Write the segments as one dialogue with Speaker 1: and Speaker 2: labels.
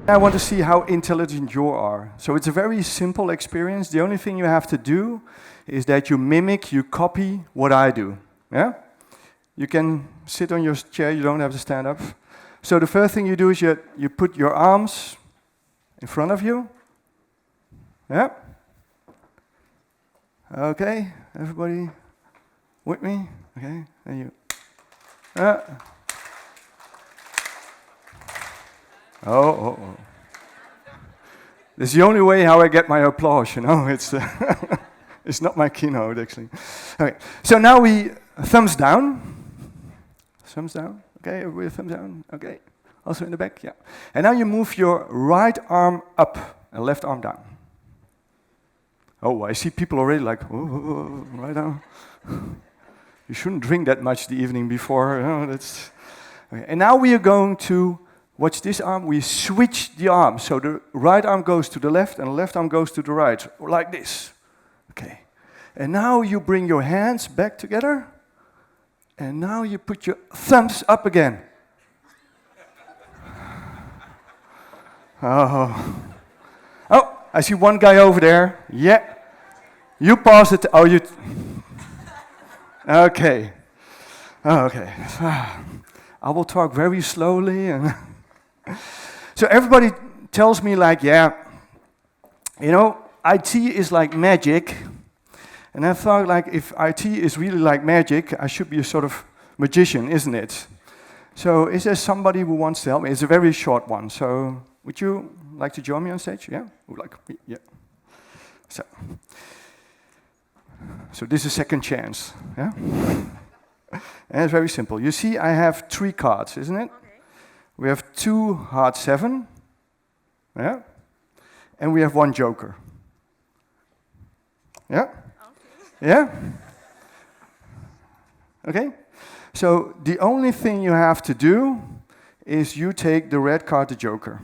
Speaker 1: I want to see how intelligent you are. So it's a very simple experience. The only thing you have to do is that you mimic, you copy what I do. Yeah? You can sit on your chair, you don't have to stand up. So the first thing you do is you put your arms in front of you. Yeah? Okay, everybody with me? Okay, then you. Oh. This is the only way how I get my applause, you know. It's it's not my keynote, actually. Okay, so now we thumbs down. Thumbs down. Okay, everybody thumbs down. Okay, also in the back, yeah. And now you move your right arm up and left arm down. Oh, I see people already like, oh, right arm. You shouldn't drink that much the evening before. You know, that's. Okay. And now we are going to watch this arm. We switch the arm. So the right arm goes to the left and the left arm goes to the right, like this. Okay. And now you bring your hands back together. And now you put your thumbs up again. Oh, I see one guy over there. Yeah. You pass it. Oh, you. Okay. Okay. I will talk very slowly. And so everybody tells me like, yeah, you know, IT is like magic. And I thought like, if IT is really like magic, I should be a sort of magician, isn't it? So is there somebody who wants to help me? It's a very short one. So would you like to join me on stage? Yeah? Yeah. So this is second chance. Yeah? And it's very simple. You see, I have 3 cards, isn't it? Okay. We have 2 hard 7. Yeah? And we have 1 joker. Yeah? Okay. Yeah? Okay? So the only thing you have to do is you take the red card, the joker.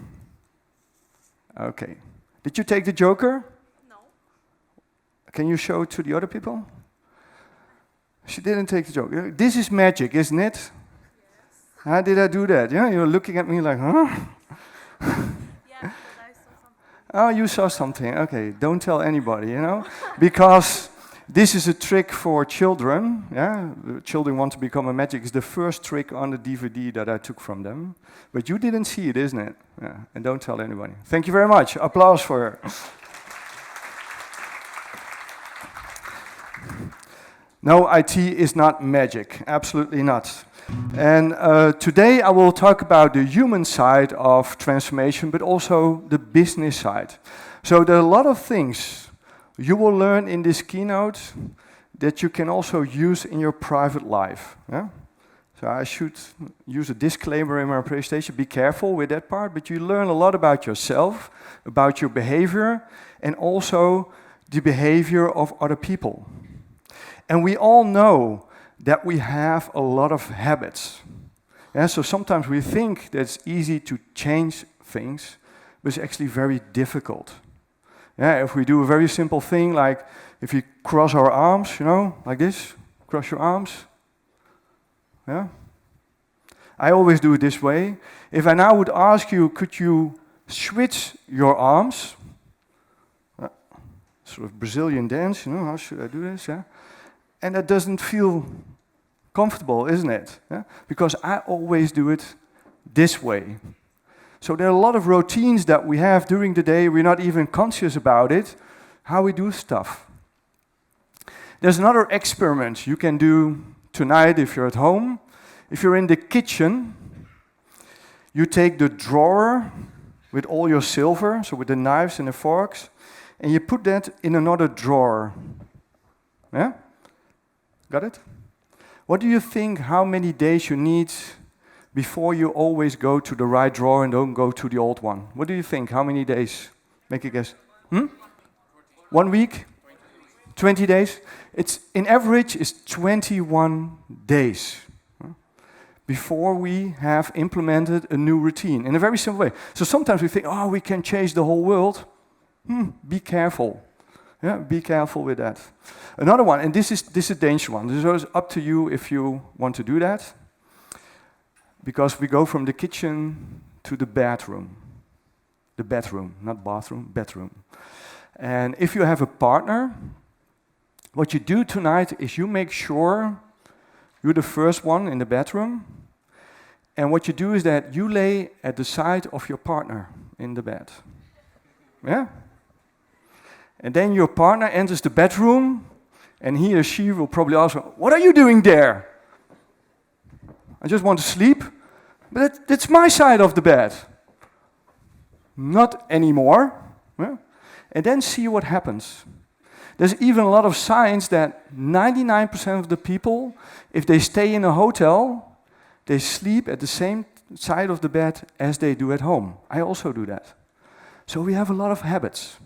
Speaker 1: Okay. Did you take the joker? No. Can you show it to the other people? She didn't take the joker. This is magic, isn't it? Yes. How did I do that? Yeah, you're looking at me like, huh?
Speaker 2: Yeah, I saw something.
Speaker 1: Oh, you saw something. Okay, don't tell anybody, you know? Because this is a trick for children. Yeah, the children want to become a magic. It's the first trick on the DVD that I took from them. But you didn't see it, isn't it? Yeah, and don't tell anybody. Thank you very much. Applause for her. No, IT is not magic. Absolutely not. And today I will talk about the human side of transformation, but also the business side. So there are a lot of things you will learn in this keynote that you can also use in your private life. Yeah? So I should use a disclaimer in my presentation. Be careful with that part, but you learn a lot about yourself, about your behavior, and also the behavior of other people. And we all know that we have a lot of habits. Yeah, so sometimes we think that it's easy to change things, but it's actually very difficult. Yeah, if we do a very simple thing, like if you cross our arms, you know, like this, cross your arms. Yeah. I always do it this way. If I now would ask you, could you switch your arms? Sort of Brazilian dance, you know, how should I do this? Yeah. And that doesn't feel comfortable, isn't it? Yeah? Because I always do it this way. So there are a lot of routines that we have during the day. We're not even conscious about it, how we do stuff. There's another experiment you can do tonight if you're at home. If you're in the kitchen, you take the drawer with all your silver, so with the knives and the forks, and you put that in another drawer. Yeah? Got it? What do you think how many days you need before you always go to the right drawer and don't go to the old one? What do you think? How many days? Make a guess. 1 week? 20 days? It's in average is 21 days before we have implemented a new routine in a very simple way. So sometimes we think, oh, we can change the whole world. Be careful. Yeah, be careful with that. Another one, and this is a dangerous one. This is up to you if you want to do that. Because we go from the kitchen to the bathroom. the bedroom, not bathroom, bedroom. And if you have a partner, what you do tonight is you make sure you're the first one in the bedroom. And what you do is that you lay at the side of your partner in the bed. Yeah? And then your partner enters the bedroom, and he or she will probably ask, "What are you doing there?" "I just want to sleep." "But that's my side of the bed." "Not anymore." Yeah? And then see what happens. There's even a lot of science that 99% of the people, if they stay in a hotel, they sleep at the same side of the bed as they do at home. I also do that. So we have a lot of habits.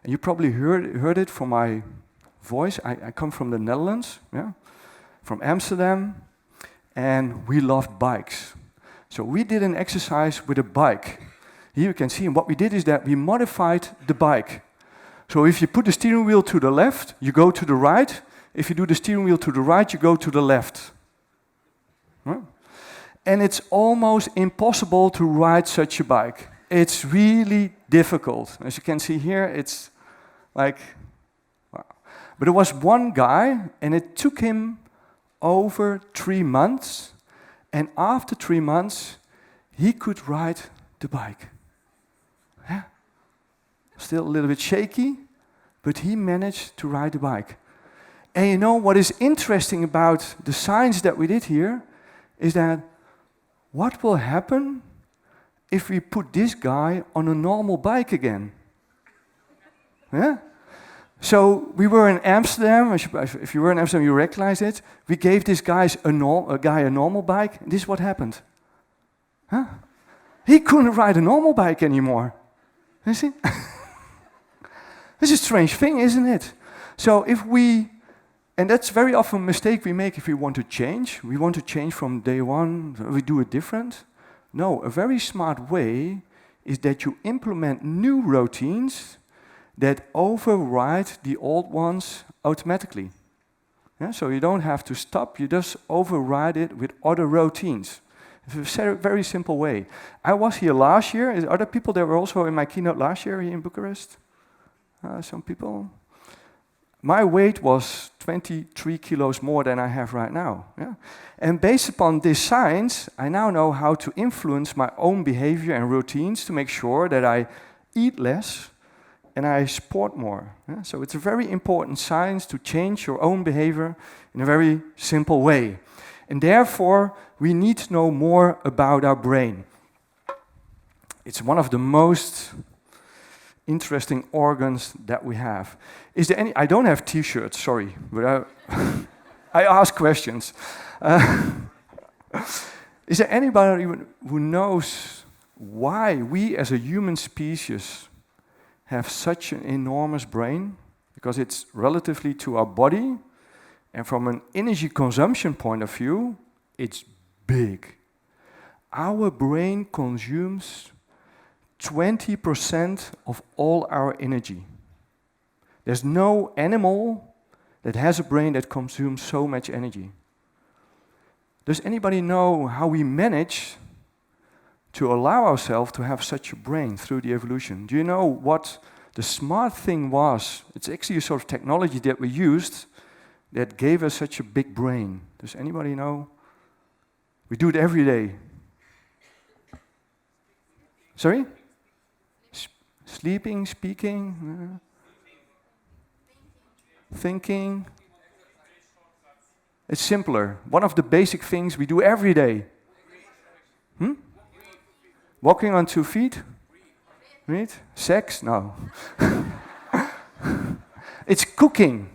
Speaker 1: And you probably heard it from my voice. I come from the Netherlands, yeah, from Amsterdam, and we love bikes. So we did an exercise with a bike. Here you can see, and what we did is that we modified the bike. So if you put the steering wheel to the left, you go to the right. If you do the steering wheel to the right, you go to the left. Huh? And it's almost impossible to ride such a bike. It's really difficult. As you can see here, it's like, wow. But there was one guy, and it took him over 3 months. And after 3 months, he could ride the bike. Yeah. Still a little bit shaky, but he managed to ride the bike. And you know what is interesting about the science that we did here is that what will happen if we put this guy on a normal bike again? Yeah? So we were in Amsterdam. If you were in Amsterdam, you recognize it. We gave this guy a normal bike. And this is what happened. Huh? He couldn't ride a normal bike anymore. You see? This is a strange thing, isn't it? So if we, and that's very often a mistake we make if we want to change. We want to change from day one, we do it different. No, a very smart way is that you implement new routines that override the old ones automatically. Yeah, so you don't have to stop, you just override it with other routines. It's a very simple way. I was here last year. Are there other people that were also in my keynote last year here in Bucharest? Some people. My weight was 23 kilos more than I have right now. Yeah? And based upon this science, I now know how to influence my own behavior and routines to make sure that I eat less and I sport more. Yeah? So it's a very important science to change your own behavior in a very simple way. And therefore, we need to know more about our brain. It's one of the most interesting organs that we have. Is there any? I don't have T-shirts, sorry, but I ask questions. Is there anybody who knows why we as a human species have such an enormous brain? Because it's relatively to our body, and from an energy consumption point of view, it's big. Our brain consumes 20% of all our energy. There's no animal that has a brain that consumes so much energy. Does anybody know how we manage to allow ourselves to have such a brain through the evolution? Do you know what the smart thing was? It's actually a sort of technology that we used that gave us such a big brain. Does anybody know? We do it every day. Sorry? Sleeping, speaking, thinking. It's simpler. One of the basic things we do every day. Walking on 2 feet? Read? Sex? No. It's cooking.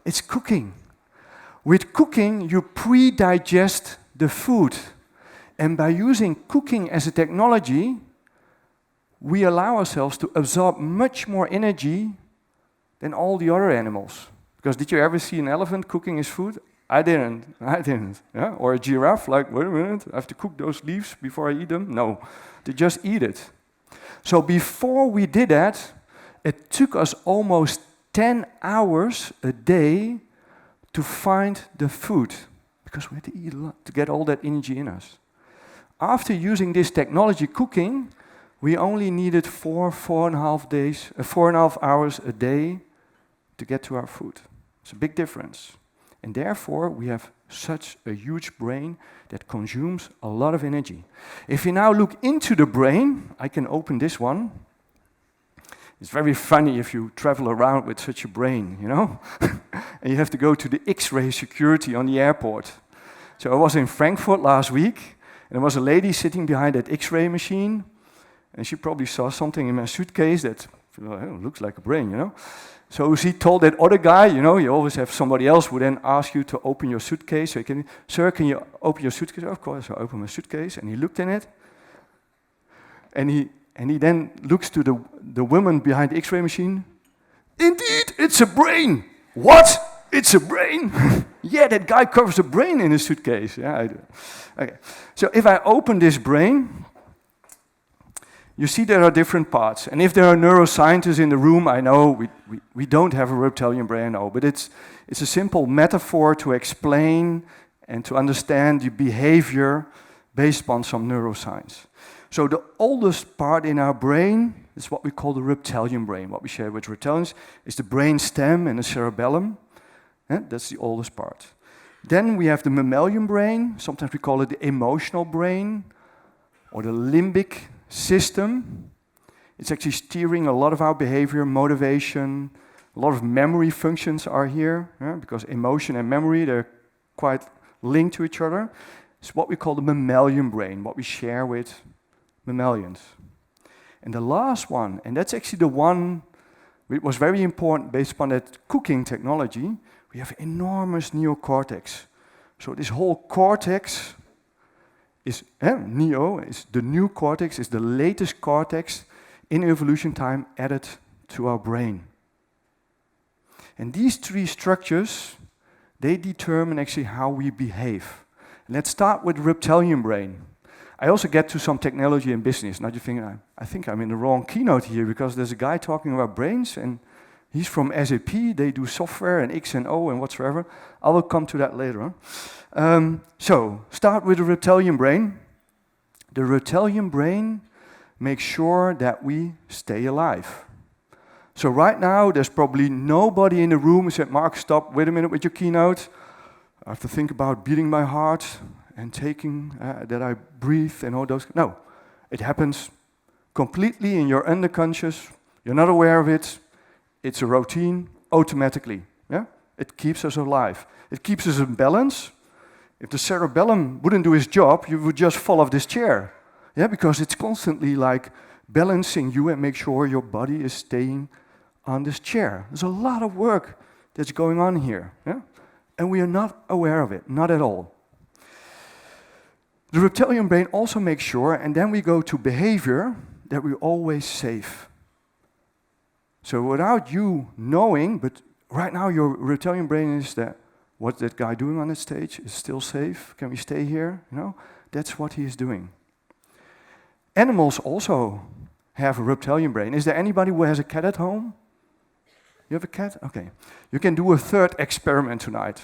Speaker 1: It's cooking. With cooking, you pre-digest the food. And by using cooking as a technology, we allow ourselves to absorb much more energy than all the other animals. Because did you ever see an elephant cooking his food? I didn't. Yeah? Or a giraffe, like, wait a minute, I have to cook those leaves before I eat them? No, they just eat it. So before we did that, it took us almost 10 hours a day to find the food. Because we had to eat a lot to get all that energy in us. After using this technology, cooking, we only needed 4.5 hours a day to get to our food. It's a big difference. And therefore, we have such a huge brain that consumes a lot of energy. If you now look into the brain, I can open this one. It's very funny if you travel around with such a brain, you know? And you have to go to the X-ray security on the airport. So I was in Frankfurt last week, and there was a lady sitting behind that X-ray machine, and she probably saw something in my suitcase that looks like a brain, you know? So she told that other guy, you know, you always have somebody else who then asks you to open your suitcase. So sir, can you open your suitcase? Of course, I opened my suitcase, and he looked in it. And he then looks to the woman behind the X-ray machine. Indeed, it's a brain. What? It's a brain? Yeah, that guy covers a brain in his suitcase. Yeah, I do. Okay. So if I open this brain, you see there are different parts. And if there are neuroscientists in the room, I know we don't have a reptilian brain, I know, but it's a simple metaphor to explain and to understand the behavior based upon some neuroscience. So the oldest part in our brain is what we call the reptilian brain. What we share with reptilians is the brain stem and the cerebellum. That's the oldest part. Then we have the mammalian brain. Sometimes we call it the emotional brain or the limbic system. It's actually steering a lot of our behavior, motivation, a lot of memory functions are here, because emotion and memory, they're quite linked to each other. It's what we call the mammalian brain, what we share with mammalians. And the last one, and that's actually the one which was very important based upon that cooking technology, we have enormous neocortex. So this whole cortex is, neo, is the new cortex, is the latest cortex in evolution time added to our brain. And these three structures, they determine actually how we behave. Let's start with the reptilian brain. I also get to some technology and business. Now you think, I think I'm in the wrong keynote here because there's a guy talking about brains and he's from SAP, they do software and X and O and whatsoever. I will come to that later on. So, start with the reptilian brain. The reptilian brain makes sure that we stay alive. So right now, there's probably nobody in the room who said, Mark, stop, wait a minute with your keynote. I have to think about beating my heart and taking that I breathe and all those. No, it happens completely in your underconscious. You're not aware of it. It's a routine automatically. Yeah? It keeps us alive. It keeps us in balance. If the cerebellum wouldn't do its job, you would just fall off this chair. Yeah, because it's constantly like balancing you and make sure your body is staying on this chair. There's a lot of work that's going on here. Yeah? And we are not aware of it, not at all. The reptilian brain also makes sure, and then we go to behavior, that we're always safe. So without you knowing, but right now your reptilian brain is that, what's that guy doing on that stage? Is still safe? Can we stay here? You know, that's what he is doing. Animals also have a reptilian brain. Is there anybody who has a cat at home? You have a cat? Okay. You can do a third experiment tonight.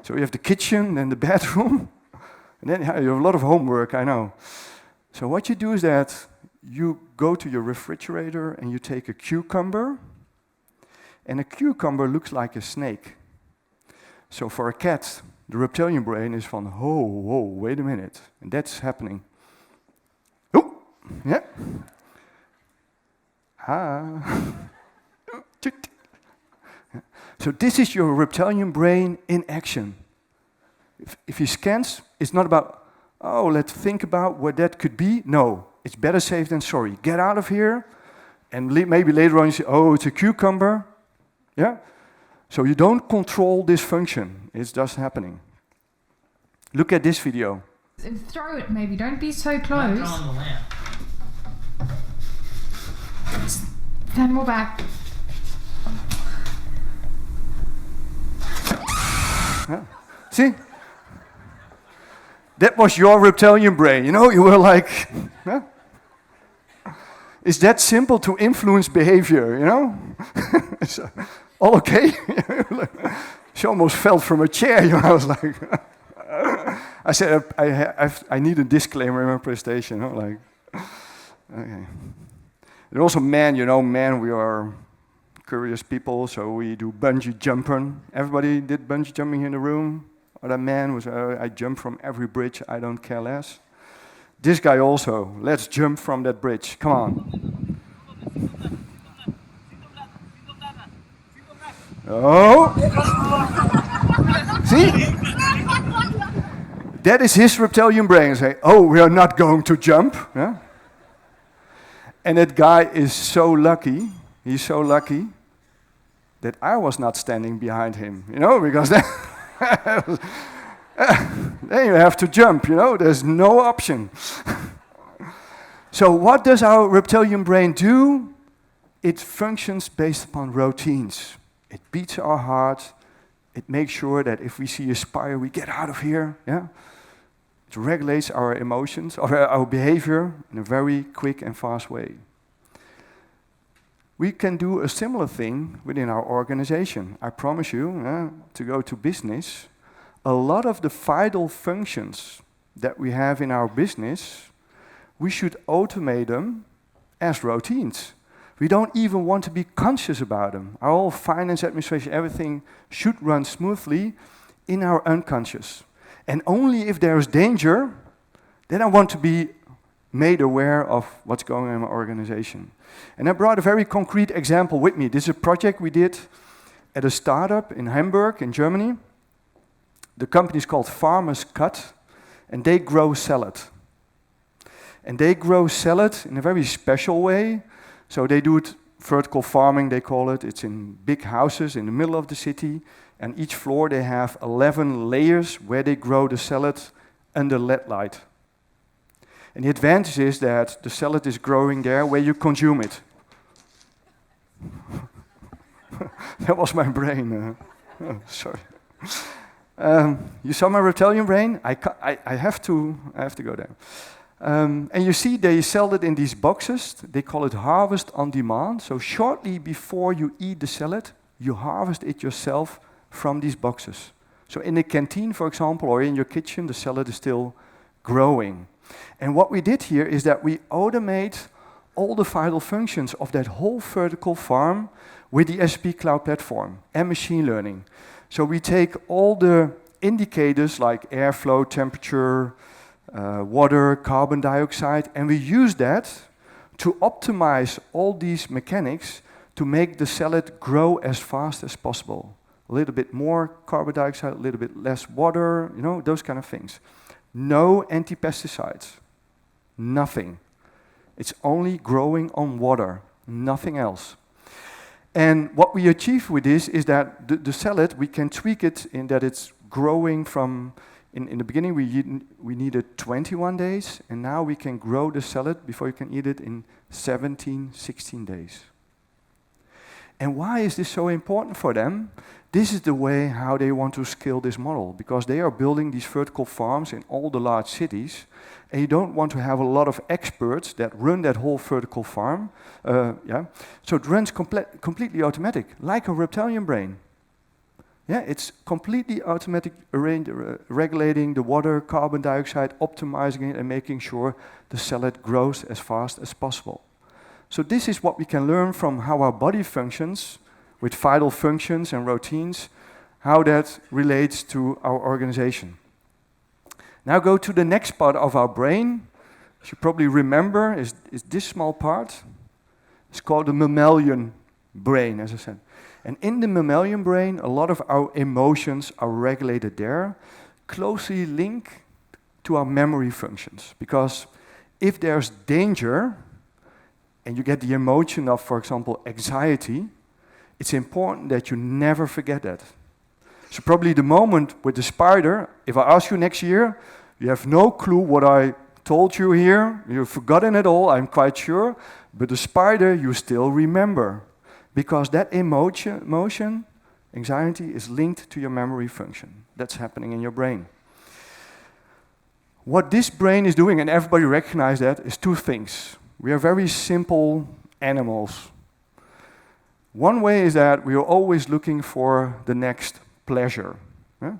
Speaker 1: So you have the kitchen and the bedroom. And then you have a lot of homework, I know. So what you do is that you go to your refrigerator and you take a cucumber. And a cucumber looks like a snake. So for a cat, the reptilian brain is from, whoa, wait a minute. And that's happening. Oh, yeah. So this is your reptilian brain in action. If he scans, it's not about, oh, let's think about what that could be. No, it's better safe than sorry. Get out of here, and maybe later on you say, oh, it's a cucumber. Yeah? So you don't control this function. It's just happening. Look at this video.
Speaker 3: Throw it maybe, don't be so close.
Speaker 4: Not on the lamp.
Speaker 3: Stand more back.
Speaker 1: Yeah. See? That was your reptilian brain, you know? You were like, huh? It's that simple to influence behavior, you know? So, all okay? She almost fell from a chair, you know? I was like, I said, I need a disclaimer in my presentation, you know? Like, Okay. And also men, you know, men, we are curious people, so we do bungee jumping. Everybody did bungee jumping in the room? Other man was, I jump from every bridge, I don't care less. This guy also, let's jump from that bridge, come on. Oh! See? That is his reptilian brain saying, oh, we are not going to jump. Yeah? And that guy is so lucky, he's so lucky, that I was not standing behind him, you know, because then, then you have to jump, you know, there's no option. So what does our reptilian brain do? It functions based upon routines. It beats our heart. It makes sure that if we see a spider, we get out of here. Yeah? It regulates our emotions, or our behavior in a very quick and fast way. We can do a similar thing within our organization. I promise you, to go to business, a lot of the vital functions that we have in our business, we should automate them as routines. We don't even want to be conscious about them. Our whole finance administration, everything should run smoothly in our unconscious. And only if there is danger, then I want to be made aware of what's going on in my organization. And I brought a very concrete example with me. This is a project we did at a startup in Hamburg, in Germany. The company is called Farmer's Cut, and they grow salad. And they grow salad in a very special way. So they do it vertical farming, they call it. It's in big houses in the middle of the city. And each floor they have 11 layers where they grow the salad under LED light. And the advantage is that the salad is growing there where you consume it. That was my brain. Sorry. You saw my reptilian brain? I have to go there. And you see they sell it in these boxes. They call it harvest on demand. So shortly before you eat the salad, you harvest it yourself from these boxes. So in the canteen, for example, or in your kitchen, the salad is still growing. And what we did here is that we automate all the vital functions of that whole vertical farm with the SAP Cloud Platform and machine learning. So we take all the indicators like airflow, temperature, water, carbon dioxide, and we use that to optimize all these mechanics to make the salad grow as fast as possible. A little bit more carbon dioxide, a little bit less water, you know, those kind of things. No anti-pesticides, nothing. It's only growing on water, nothing else. And what we achieve with this is that the salad, we can tweak it in that it's growing from, in the beginning we needed 21 days, and now we can grow the salad before you can eat it in 17, 16 days. And why is this so important for them? This is the way how they want to scale this model, because they are building these vertical farms in all the large cities, and you don't want to have a lot of experts that run that whole vertical farm. So it runs completely automatic, like a reptilian brain. Yeah, it's completely automatic, regulating the water, carbon dioxide, optimizing it, and making sure the salad grows as fast as possible. So this is what we can learn from how our body functions with vital functions and routines, how that relates to our organization. Now go to the next part of our brain. As you probably remember, is this small part. It's called the mammalian brain, as I said. And in the mammalian brain, a lot of our emotions are regulated there, closely linked to our memory functions. Because if there's danger, and you get the emotion of, for example, anxiety, it's important that you never forget that. So probably the moment with the spider, if I ask you next year, you have no clue what I told you here, you've forgotten it all, I'm quite sure, but the spider you still remember. Because that emotion, anxiety, is linked to your memory function. That's happening in your brain. What this brain is doing, and everybody recognizes that, is two things. We are very simple animals. One way is that we are always looking for the next pleasure. Yeah?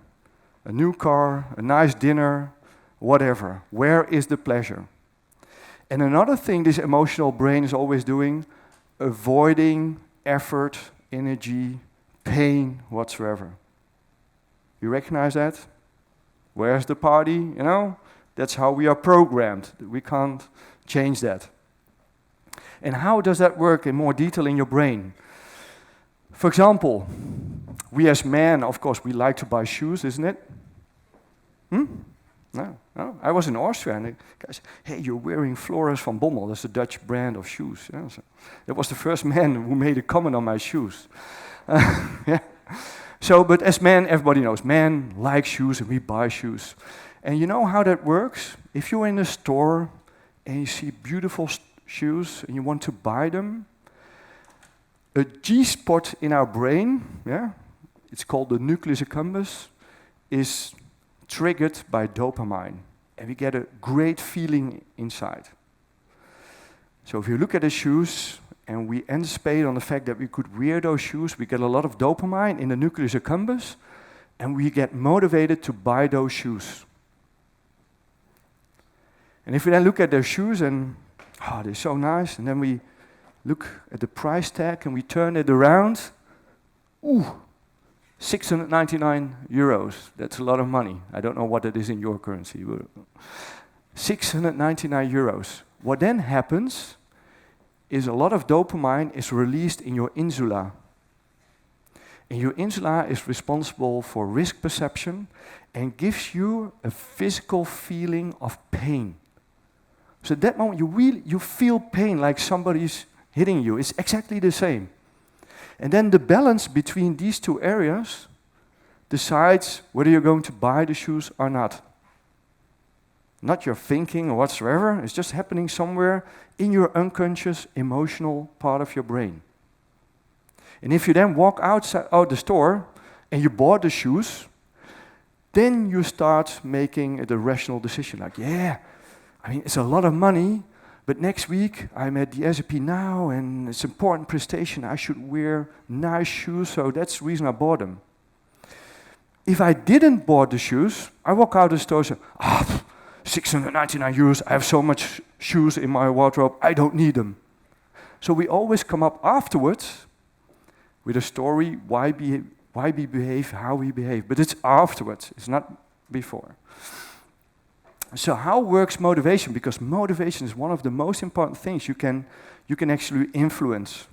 Speaker 1: A new car, a nice dinner, whatever. Where is the pleasure? And another thing this emotional brain is always doing, avoiding effort, energy, pain whatsoever. You recognize that? Where's the party? You know, that's how we are programmed. We can't change that. And how does that work in more detail in your brain? For example, we as men, of course, we like to buy shoes, isn't it? No. I was in Austria and the guy said, hey, you're wearing Floris van Bommel. That's a Dutch brand of shoes. Yeah, so that was the first man who made a comment on my shoes. Yeah. So, but as men, everybody knows, men like shoes and we buy shoes. And you know how that works? If you're in a store and you see beautiful shoes and you want to buy them, a G-spot in our brain, yeah, it's called the nucleus accumbens, is triggered by dopamine. And we get a great feeling inside. So if you look at the shoes and we anticipate on the fact that we could wear those shoes, we get a lot of dopamine in the nucleus accumbens and we get motivated to buy those shoes. And if we then look at their shoes and, oh, they're so nice, and then we look at the price tag and we turn it around, ooh, 699 euros. That's a lot of money. I don't know what it is in your currency. 699 euros. What then happens is a lot of dopamine is released in your insula. And your insula is responsible for risk perception and gives you a physical feeling of pain. So at that moment you feel pain like somebody's hitting you. It's exactly the same. And then the balance between these two areas decides whether you're going to buy the shoes or not. Not your thinking or whatsoever, it's just happening somewhere in your unconscious emotional part of your brain. And if you then walk outside the store and you bought the shoes, then you start making the rational decision like, yeah, I mean, it's a lot of money, but next week I'm at the SAP Now and it's an important presentation. I should wear nice shoes, so that's the reason I bought them. If I didn't bought the shoes, I walk out of the store and say, 699 euros, I have so much shoes in my wardrobe, I don't need them. So we always come up afterwards with a story why we behave how we behave. But it's afterwards, it's not before. So how works motivation? Because motivation is one of the most important things you can actually influence.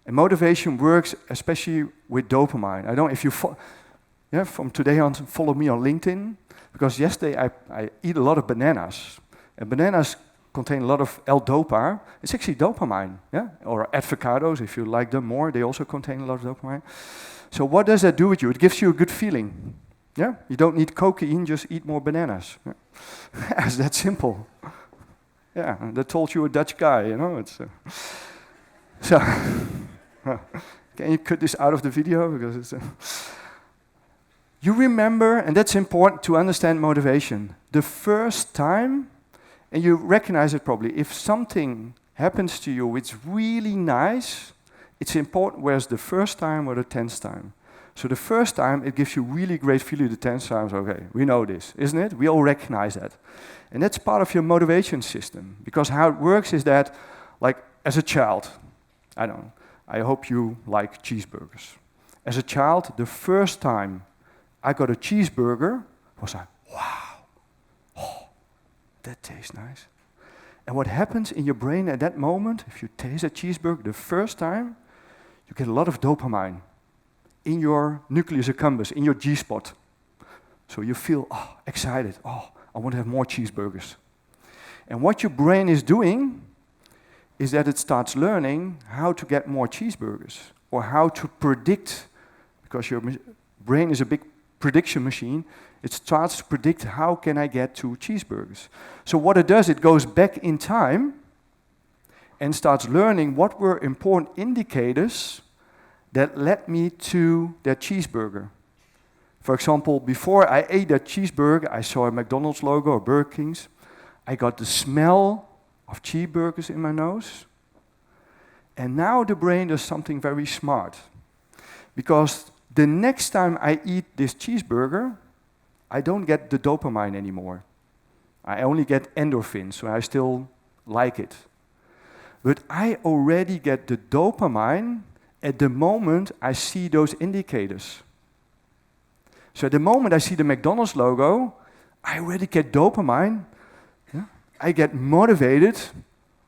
Speaker 1: And motivation works especially with dopamine. I don't know if you, from today on, follow me on LinkedIn, because yesterday I eat a lot of bananas. And bananas contain a lot of L-dopa. It's actually dopamine, yeah? Or avocados, if you like them more, they also contain a lot of dopamine. So what does that do with you? It gives you a good feeling. Yeah, you don't need cocaine, just eat more bananas. Yeah. It's that simple. Yeah, that told you a Dutch guy, you know. It's so. Can you cut this out of the video because it's? You remember, and that's important to understand motivation. The first time, and you recognize it probably. If something happens to you, it's really nice. It's important. Where's the first time or the 10th time? So the first time, it gives you really great feeling. The 10th time, okay, we know this, isn't it? We all recognize that. And that's part of your motivation system. Because how it works is that, like, as a child, I hope you like cheeseburgers. As a child, the first time I got a cheeseburger was like, wow, oh, that tastes nice. And what happens in your brain at that moment, if you taste a cheeseburger the first time, you get a lot of dopamine in your nucleus accumbens, in your G-spot. So you feel excited. I want to have more cheeseburgers. And what your brain is doing is that it starts learning how to get more cheeseburgers or how to predict, because your brain is a big prediction machine, it starts to predict how can I get 2 cheeseburgers. So what it does, it goes back in time and starts learning what were important indicators that led me to that cheeseburger. For example, before I ate that cheeseburger, I saw a McDonald's logo or Burger King's. I got the smell of cheeseburgers in my nose. And now the brain does something very smart. Because the next time I eat this cheeseburger, I don't get the dopamine anymore. I only get endorphins, so I still like it. But I already get the dopamine at the moment I see those indicators. So at the moment I see the McDonald's logo, I already get dopamine. Yeah? I get motivated.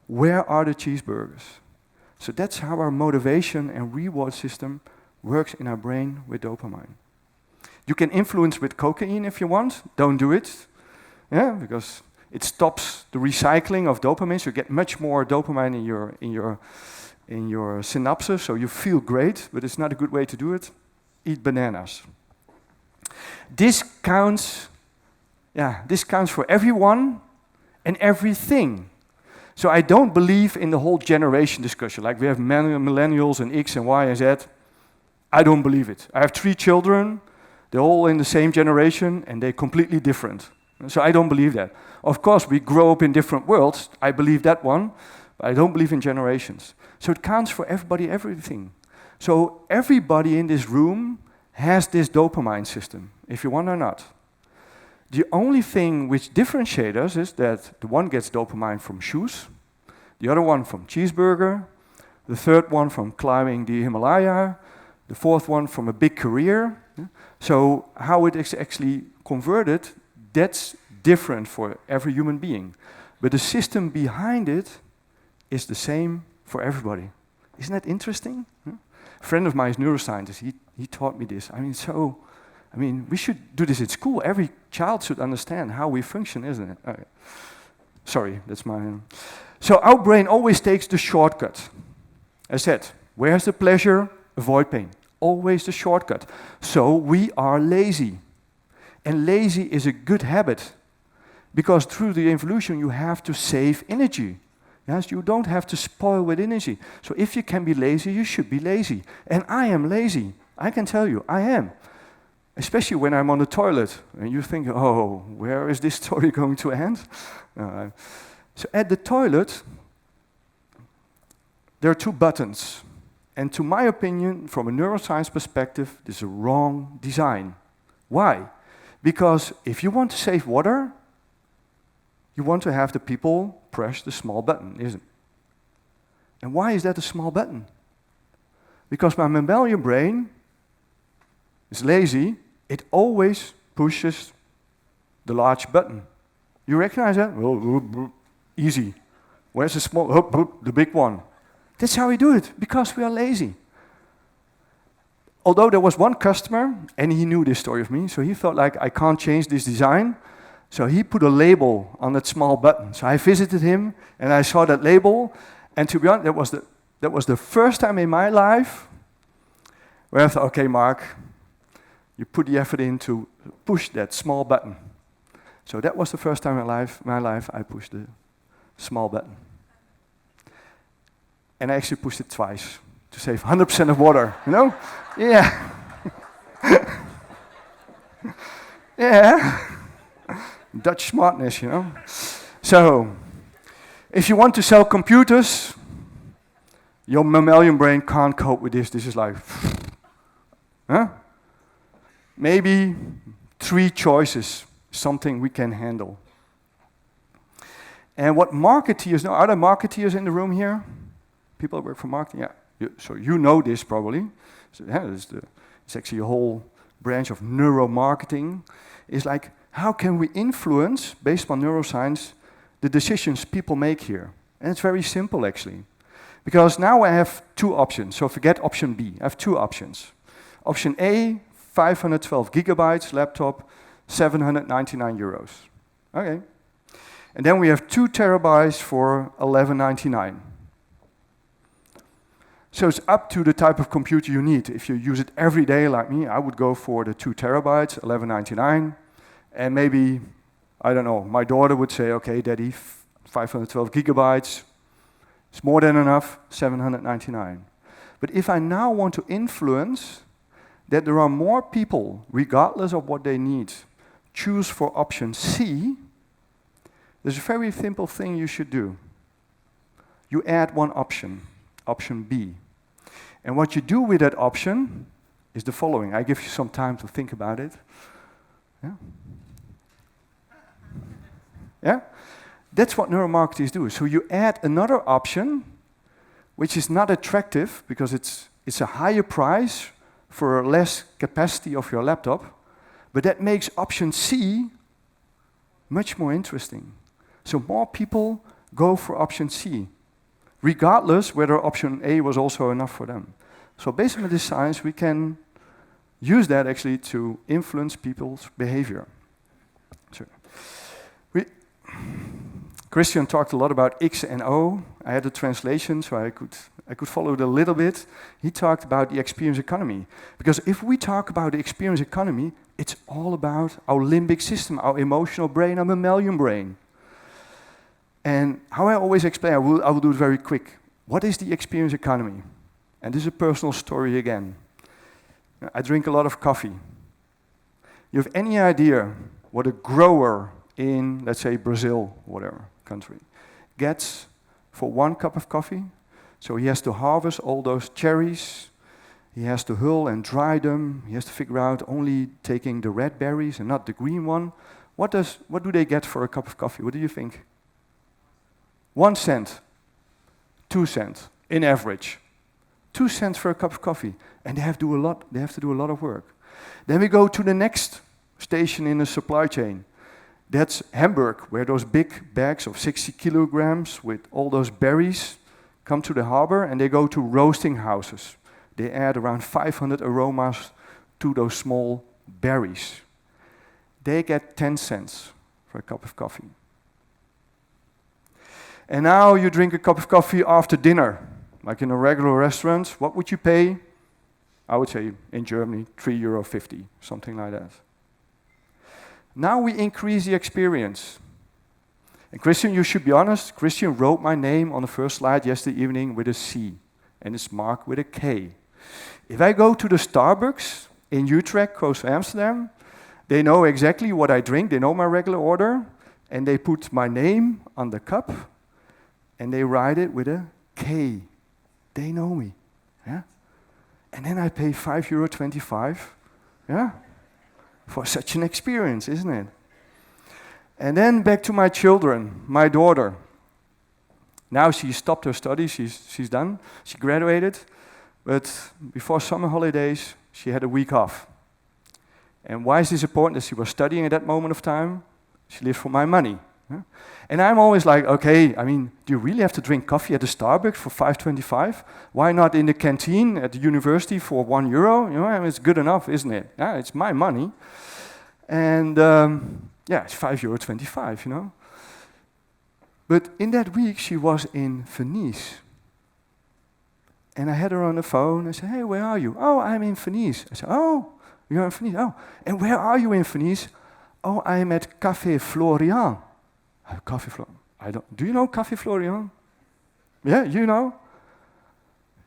Speaker 1: Where are the cheeseburgers? So that's how our motivation and reward system works in our brain with dopamine. You can influence with cocaine if you want. Don't do it. Yeah, because it stops the recycling of dopamine, so you get much more dopamine in your synapses, so you feel great, but it's not a good way to do it. Eat bananas. This counts for everyone and everything. So I don't believe in the whole generation discussion, like we have millennials and X and Y and Z. I don't believe it. I have 3 children, they're all in the same generation, and they're completely different. So I don't believe that. Of course, we grow up in different worlds. I believe that one, but I don't believe in generations. So it counts for everybody, everything. So everybody in this room has this dopamine system, if you want or not. The only thing which differentiates us is that the one gets dopamine from shoes, the other one from cheeseburger, the third one from climbing the Himalaya, the fourth one from a big career. So how it is actually converted, that's different for every human being. But the system behind it is the same for everybody. Isn't that interesting? A friend of mine is a neuroscientist. He taught me this. We should do this in school. Every child should understand how we function, isn't it? Okay. Sorry, that's my... So our brain always takes the shortcut. I said, where's the pleasure? Avoid pain. Always the shortcut. So we are lazy. And lazy is a good habit. Because through the evolution, you have to save energy. Yes, you don't have to spoil with energy. So if you can be lazy, you should be lazy. And I am lazy. I can tell you, I am. Especially when I'm on the toilet. And you think, oh, where is this story going to end? So at the toilet, there are 2 buttons. And to my opinion, from a neuroscience perspective, this is a wrong design. Why? Because if you want to save water, you want to have the people press the small button, isn't it? And why is that a small button? Because my mammalian brain is lazy, it always pushes the large button. You recognize that? Easy. Where's the small, the big one? That's how we do it, because we are lazy. Although there was one customer, and he knew this story of me, so he felt like, I can't change this design, so he put a label on that small button. So I visited him, and I saw that label, and to be honest, that was the first time in my life where I thought, okay, Mark, you put the effort in to push that small button. So that was the first time in my life I pushed the small button. And I actually pushed it twice to save 100% of water, you know? Yeah. Yeah. Dutch smartness, you know? So, if you want to sell computers, your mammalian brain can't cope with this. This is like, huh? Maybe 3 choices, something we can handle. And what marketeers know, are there marketeers in the room here? People that work for marketing? Yeah. So you know this probably. So, yeah, it's actually a whole branch of neuromarketing. It's like, how can we influence, based on neuroscience, the decisions people make here? And it's very simple, actually. Because now I have 2 options. So forget option B. I have 2 options. Option A, 512 gigabytes laptop, 799 euros. Okay. And then we have 2 terabytes for 11.99. So it's up to the type of computer you need. If you use it every day like me, I would go for the 2 terabytes, 11.99. And maybe, I don't know, my daughter would say, okay, Daddy, 512 gigabytes, it's more than enough, 799. But if I now want to influence that there are more people, regardless of what they need, choose for option C, there's a very simple thing you should do. You add 1 option, option B. And what you do with that option is the following. I give you some time to think about it. Yeah? Yeah? That's what neuromarketers do. So you add another option, which is not attractive because it's a higher price for less capacity of your laptop, but that makes option C much more interesting. So more people go for option C, regardless whether option A was also enough for them. So based on this science, we can use that actually to influence people's behavior. So Christian talked a lot about X and O. I had a translation, so I could follow it a little bit. He talked about the experience economy. Because if we talk about the experience economy, it's all about our limbic system, our emotional brain, our mammalian brain. And how I always explain, I will do it very quick. What is the experience economy? And this is a personal story again. I drink a lot of coffee. You have any idea what a grower in, let's say, Brazil, whatever country, gets for 1 cup of coffee? So he has to harvest all those cherries, he has to hull and dry them, he has to figure out only taking the red berries and not the green one. What do they get for a cup of coffee? What do you think? 1 cent, 2 cents, in average. 2 cents for a cup of coffee, and they have to do a lot of work. Then we go to the next station in the supply chain. That's Hamburg, where those big bags of 60 kilograms with all those berries come to the harbor, and they go to roasting houses. They add around 500 aromas to those small berries. They get 10 cents for a cup of coffee. And now you drink a cup of coffee after dinner, like in a regular restaurant. What would you pay? I would say in Germany, €3.50, something like that. Now we increase the experience. And Christian, you should be honest, Christian wrote my name on the first slide yesterday evening with a C, and it's marked with a K. If I go to the Starbucks in Utrecht, close to Amsterdam, they know exactly what I drink, they know my regular order, and they put my name on the cup, and they write it with a K. They know me, yeah? And then I pay €5.25, yeah? For such an experience, isn't it? And then back to my children, my daughter. Now she stopped her studies, she's done, she graduated, but before summer holidays, she had a week off. And why is this important? That she was studying at that moment of time, she lived for my money. Yeah? And I'm always like, okay, I mean, do you really have to drink coffee at the Starbucks for €5.25? Why not in the canteen at the university for €1? You know, I mean, it's good enough, isn't it? Yeah, it's my money. And yeah, it's €5.25, you know. But in that week, she was in Venice. And I had her on the phone. I said, hey, where are you? Oh, I'm in Venice. I said, oh, you're in Venice? Oh, and where are you in Venice? Oh, I'm at Café Florian. Café Florian. Do you know Café Florian? Yeah, you know?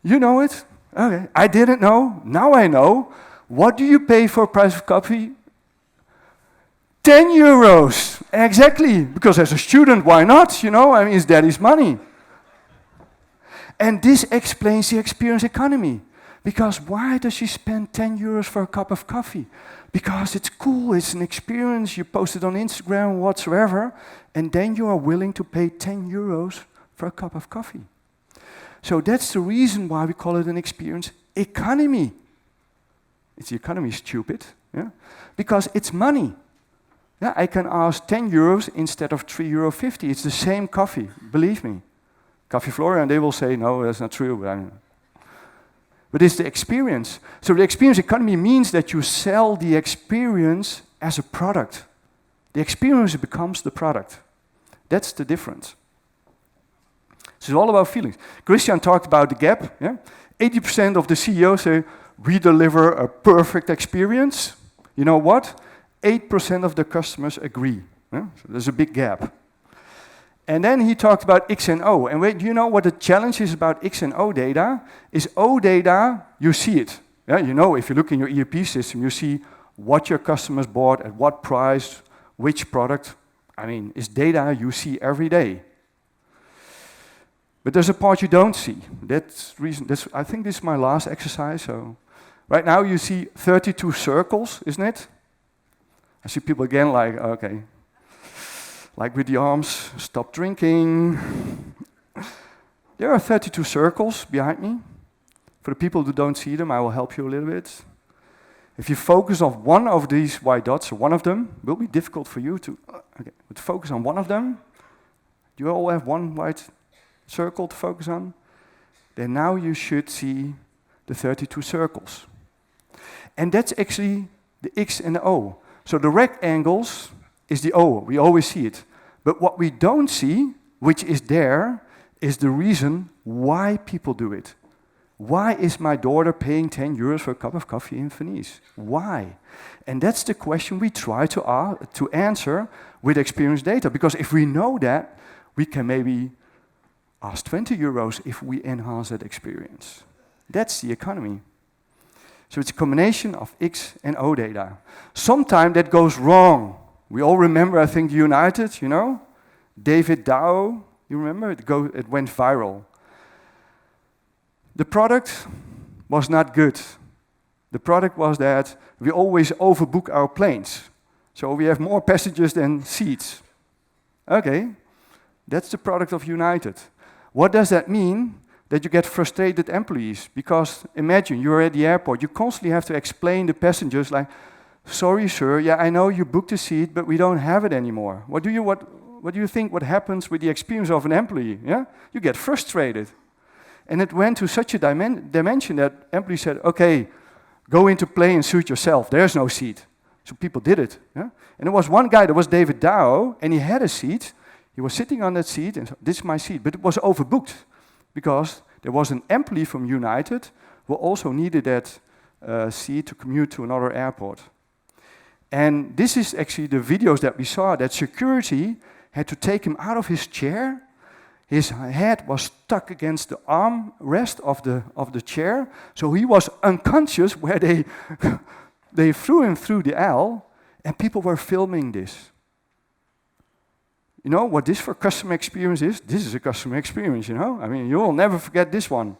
Speaker 1: You know it? Okay. I didn't know. Now I know. What do you pay for a price of coffee? €10. Exactly. Because as a student, why not? You know, I mean, it's daddy's money. And this explains the experience economy. Because why does she spend €10 for a cup of coffee? Because it's cool, it's an experience, you post it on Instagram, whatsoever, and then you are willing to pay €10 for a cup of coffee. So that's the reason why we call it an experience economy. It's the economy stupid, yeah? Because it's money. Yeah, I can ask €10 instead of €3.50. It's the same coffee, believe me. Café Florian, they will say, no, that's not true. But it's the experience. So the experience economy means that you sell the experience as a product. The experience becomes the product. That's the difference. So it's all about feelings. Christian talked about the gap. Yeah? 80% of the CEOs say, we deliver a perfect experience. You know what? 8% of the customers agree. Yeah? So there's a big gap. And then he talked about X and O. And wait, do you know what the challenge is about X and O data? Is O data, you see it. Yeah, you know, if you look in your ERP system, you see what your customers bought, at what price, which product. I mean, it's data you see every day. But there's a part you don't see. I think this is my last exercise. So right now you see 32 circles, isn't it? I see people again like, okay. like with the arms, stop drinking. There are 32 circles behind me. For the people who don't see them, I will help you a little bit. If you focus on one of these white dots, or one of them, it will be difficult for you to, but focus on one of them. You all have one white circle to focus on. Then now you should see the 32 circles. And that's actually the X and the O. So the rectangles is the O, we always see it. But what we don't see, which is there, is the reason why people do it. Why is my daughter paying 10 euros for a cup of coffee in Venice? Why? And that's the question we try to answer with experience data. Because if we know that, we can maybe ask 20 euros if we enhance that experience. That's the economy. So it's a combination of X and O data. Sometimes that goes wrong. We all remember, I think, United, you know? David Dow, you remember? It went viral. The product was not good. The product was that we always overbook our planes. So we have more passengers than seats. Okay, that's the product of United. What does that mean? That you get frustrated employees. Because imagine you're at the airport, you constantly have to explain to passengers like, sorry sir, yeah I know you booked a seat, but we don't have it anymore. What do you think what happens with the experience of an employee? Yeah? You get frustrated. And it went to such a dimension that employees said, okay, go into plane and suit yourself. There's no seat. So people did it. Yeah? And there was one guy, that was David Dow, and he had a seat. He was sitting on that seat, and so, this is my seat. But it was overbooked because there was an employee from United who also needed that seat to commute to another airport. And this is actually the videos that we saw, that security had to take him out of his chair. His head was stuck against the armrest of the chair, so he was unconscious where they threw him through the aisle, and people were filming this. You know what this for customer experience is? This is a customer experience, you know? I mean, you will never forget this one.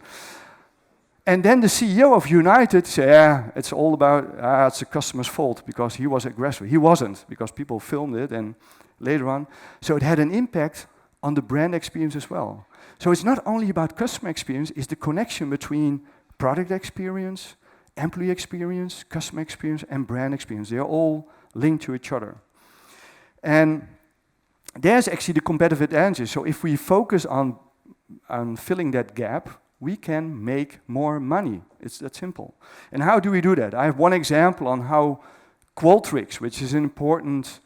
Speaker 1: And then the CEO of United said, yeah, it's all about, it's the customer's fault because he was aggressive. He wasn't, because people filmed it, and later on. So it had an impact on the brand experience as well. So it's not only about customer experience, it's the connection between product experience, employee experience, customer experience, and brand experience. They're all linked to each other. And there's actually the competitive advantage. So if we focus on filling that gap, we can make more money. It's that simple. And how do we do that? I have one example on how Qualtrics, which is an important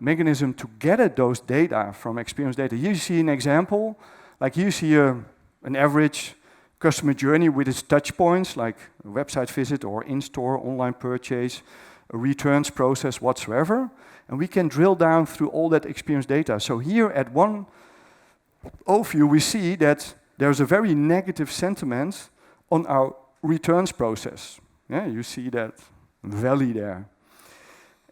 Speaker 1: mechanism to get at those data from experience data. Here you see an example, like you see an average customer journey with its touch points, like a website visit or in-store, online purchase, a returns process whatsoever. And we can drill down through all that experience data. So here at one overview, we see that there's a very negative sentiment on our returns process. Yeah, you see that valley there.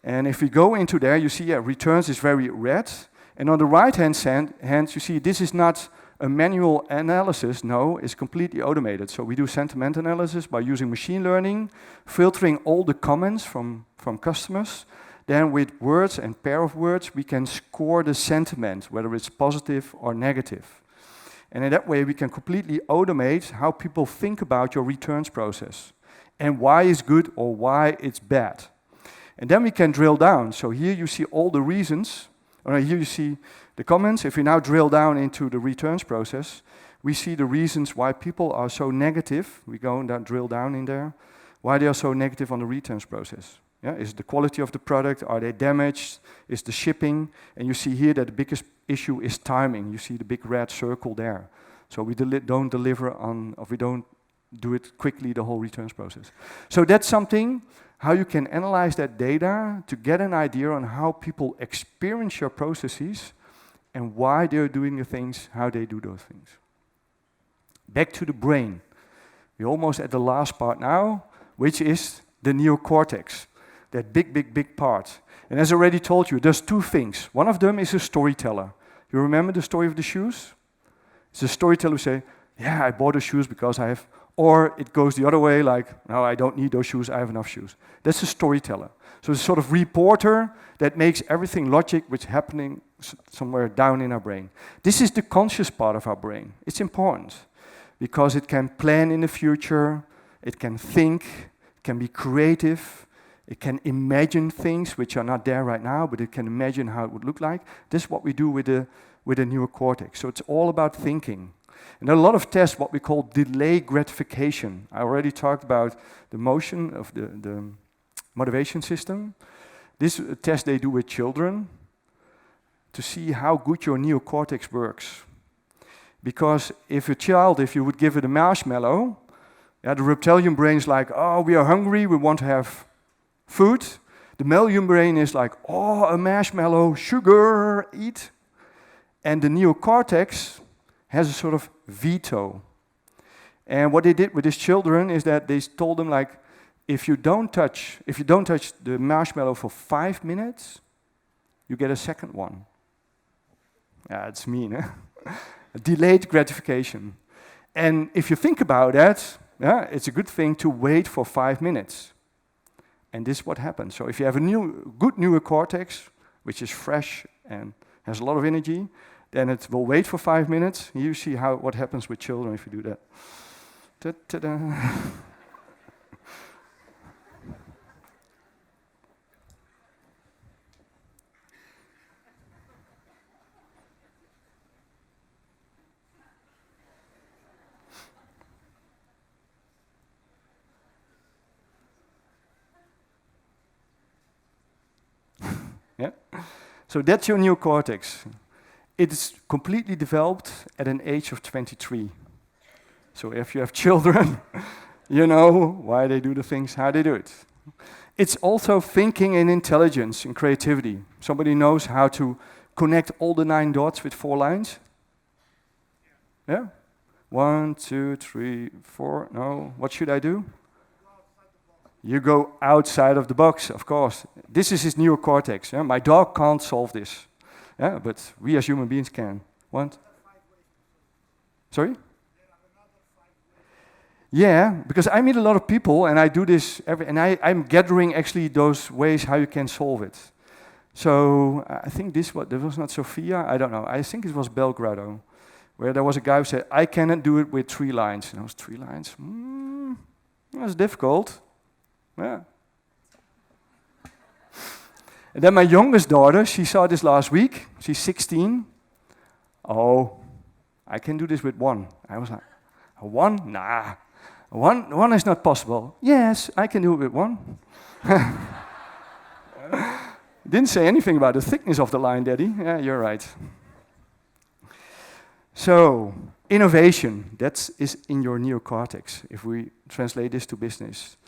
Speaker 1: And if we go into there, you see returns is very red. And on the right-hand hand, you see this is not a manual analysis. No, it's completely automated. So we do sentiment analysis by using machine learning, filtering all the comments from customers. Then with words and pair of words, we can score the sentiment, whether it's positive or negative. And in that way, we can completely automate how people think about your returns process and why it's good or why it's bad. And then we can drill down. So here you see all the reasons. Or here you see the comments. If we now drill down into the returns process, we see the reasons why people are so negative. We go and drill down in there. Why they are so negative on the returns process. Yeah? Is it the quality of the product? Are they damaged? Is the shipping? And you see here that the biggest issue is timing. You see the big red circle there. So we don't deliver on, or we don't do it quickly, the whole returns process. So that's something, how you can analyze that data to get an idea on how people experience your processes and why they're doing the things, how they do those things. Back to the brain. We're almost at the last part now, which is the neocortex, that big part. And as I already told you, there's two things. One of them is a storyteller. You remember the story of the shoes? It's a storyteller who say, yeah, I bought the shoes because I have Or it goes the other way, like, no, I don't need those shoes, I have enough shoes. That's a storyteller. So it's a sort of reporter that makes everything logic which is happening somewhere down in our brain. This is the conscious part of our brain. It's important because it can plan in the future, it can think, it can be creative, it can imagine things which are not there right now, but it can imagine how it would look like. This is what we do with the neocortex. So it's all about thinking. And there are a lot of tests, what we call delay gratification. I already talked about the motion of the motivation system. This is a test they do with children to see how good your neocortex works. Because if you would give it a marshmallow, the reptilian brain is like, oh, we are hungry, we want to have food. The mammalian brain is like, oh, a marshmallow, sugar, eat. And the neocortex has a sort of veto. And what they did with these children is that they told them, like, if you don't touch the marshmallow for 5 minutes, you get a second one. Yeah, it's mean, eh? Delayed gratification. And if you think about that, yeah, it's a good thing to wait for 5 minutes. And this is what happens. So if you have a good neocortex, which is fresh and has a lot of energy, then it will wait for 5 minutes. You see what happens with children if you do that. Ta-ta-da. Yeah? So that's your neocortex. It's completely developed at an age of 23. So if you have children, you know why they do the things, how they do it. It's also thinking and intelligence and creativity. Somebody knows how to connect all the 9 dots with 4 lines? Yeah? 1, 2, 3, 4. No, what should I do? You go outside of the box, of course. This is his neocortex. Yeah? My dog can't solve this. Yeah, but we as human beings can. What? Sorry? Yeah, because I meet a lot of people and I do this I'm gathering actually those ways how you can solve it. So I think this was not Sophia, I don't know. I think it was Belgrado, where there was a guy who said, I cannot do it with 3 lines. And I was 3 lines. That's difficult. Yeah. And then my youngest daughter, she saw this last week. She's 16. Oh, I can do this with 1. I was like, 1? Nah. 1 is not possible. Yes, I can do it with 1. Didn't say anything about the thickness of the line, Daddy. Yeah, you're right. So, innovation, that is in your neocortex, if we translate this to business.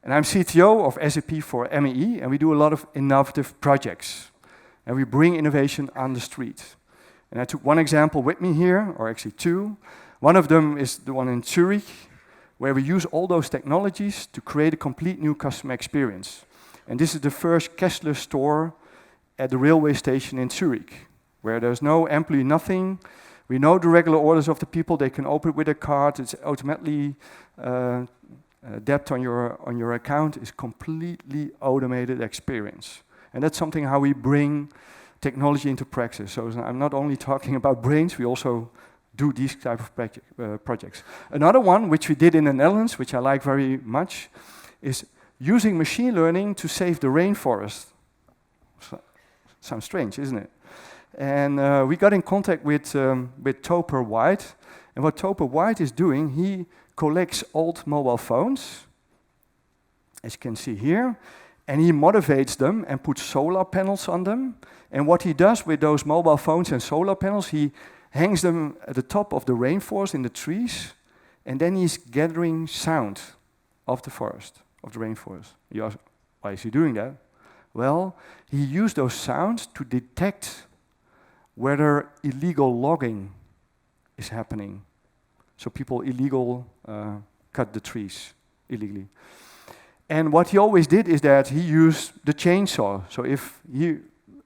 Speaker 1: And I'm CTO of SAP for MEE, and we do a lot of innovative projects. And we bring innovation on the street. And I took 1 example with me here, or actually 2. One of them is the one in Zurich, where we use all those technologies to create a complete new customer experience. And this is the first cashless store at the railway station in Zurich, where there's no employee, nothing. We know the regular orders of the people, they can open it with a card, it's automatically debt on your account is completely automated experience. And that's something how we bring technology into practice. So I'm not only talking about brains, we also do these type of projects. Another one, which we did in the Netherlands, which I like very much, is using machine learning to save the rainforest. Sounds strange, isn't it? And we got in contact with Topper White. And what Topper White is doing, he collects old mobile phones, as you can see here, and he motivates them and puts solar panels on them. And what he does with those mobile phones and solar panels, he hangs them at the top of the rainforest in the trees, and then he's gathering sound of the forest, of the rainforest. You ask, why is he doing that? Well, he used those sounds to detect whether illegal logging is happening. So people cut the trees illegally. And what he always did is that he used the chainsaw. So if he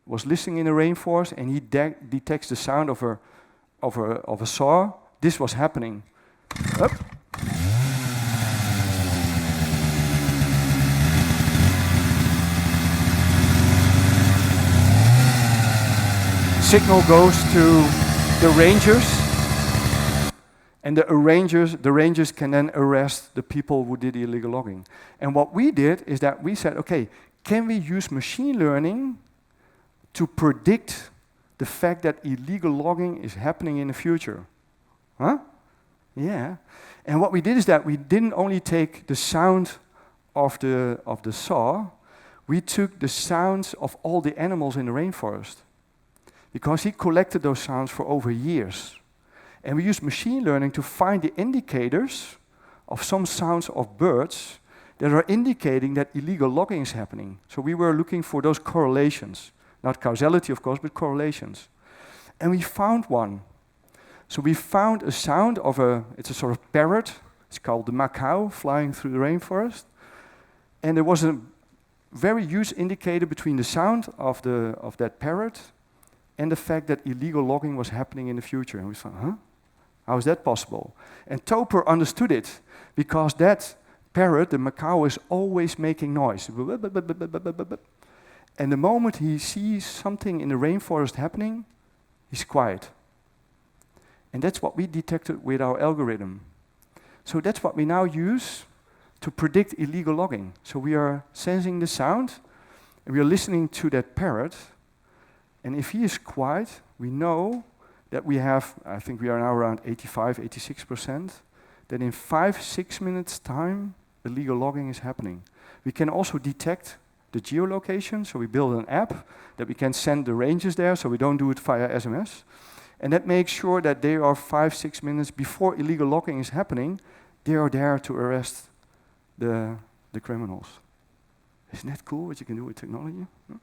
Speaker 1: was listening in the rainforest and he detects the sound of a saw, this was happening. Up. signal goes to the rangers, and the rangers can then arrest the people who did the illegal logging. And what we did is that we said, okay, can we use machine learning to predict the fact that illegal logging is happening in the future? Huh? Yeah. And what we did is that we didn't only take the sound of the saw, we took the sounds of all the animals in the rainforest. Because he collected those sounds for over years. And we used machine learning to find the indicators of some sounds of birds that are indicating that illegal logging is happening. So we were looking for those correlations. Not causality, of course, but correlations. And we found one. So we found a sound of it's a sort of parrot. It's called the macaw, flying through the rainforest. And there was a very huge indicator between the sound of that parrot and the fact that illegal logging was happening in the future. And we thought, huh? How is that possible? And Topper understood it, because that parrot, the macaw, is always making noise. And the moment he sees something in the rainforest happening, he's quiet. And that's what we detected with our algorithm. So that's what we now use to predict illegal logging. So we are sensing the sound, and we are listening to that parrot. And if he is quiet, we know that we have, I think we are now around 85, 86%, that in 5-6 minutes time, illegal logging is happening. We can also detect the geolocation, so we build an app that we can send the rangers there, so we don't do it via SMS. And that makes sure that they are 5-6 minutes before illegal logging is happening, they are there to arrest the criminals. Isn't that cool what you can do with technology? Huh?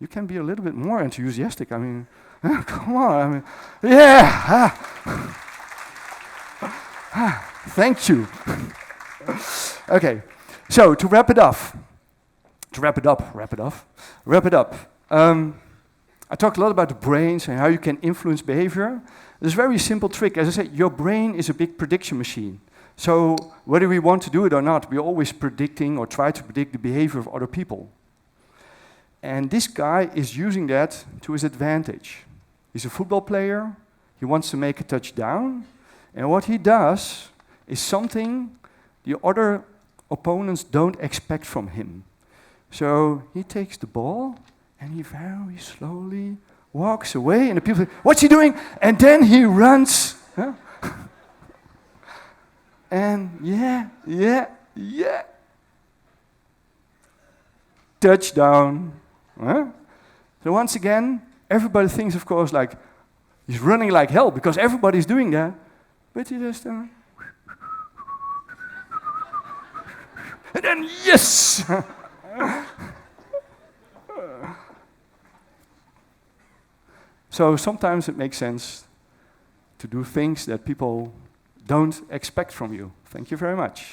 Speaker 1: You can be a little bit more enthusiastic. I mean, come on. I mean, yeah. Thank you. Okay. So to wrap it up. I talked a lot about the brains and how you can influence behavior. There's a very simple trick. As I said, your brain is a big prediction machine. So whether we want to do it or not, we're always predicting or try to predict the behavior of other people. And this guy is using that to his advantage. He's a football player. He wants to make a touchdown. And what he does is something the other opponents don't expect from him. So he takes the ball and he very slowly walks away. And the people say, what's he doing? And then he runs. Huh? And yeah. Touchdown. Huh? So once again, everybody thinks, of course, like he's running like hell because everybody's doing that. But he just and then yes. So sometimes it makes sense to do things that people don't expect from you. Thank you very much.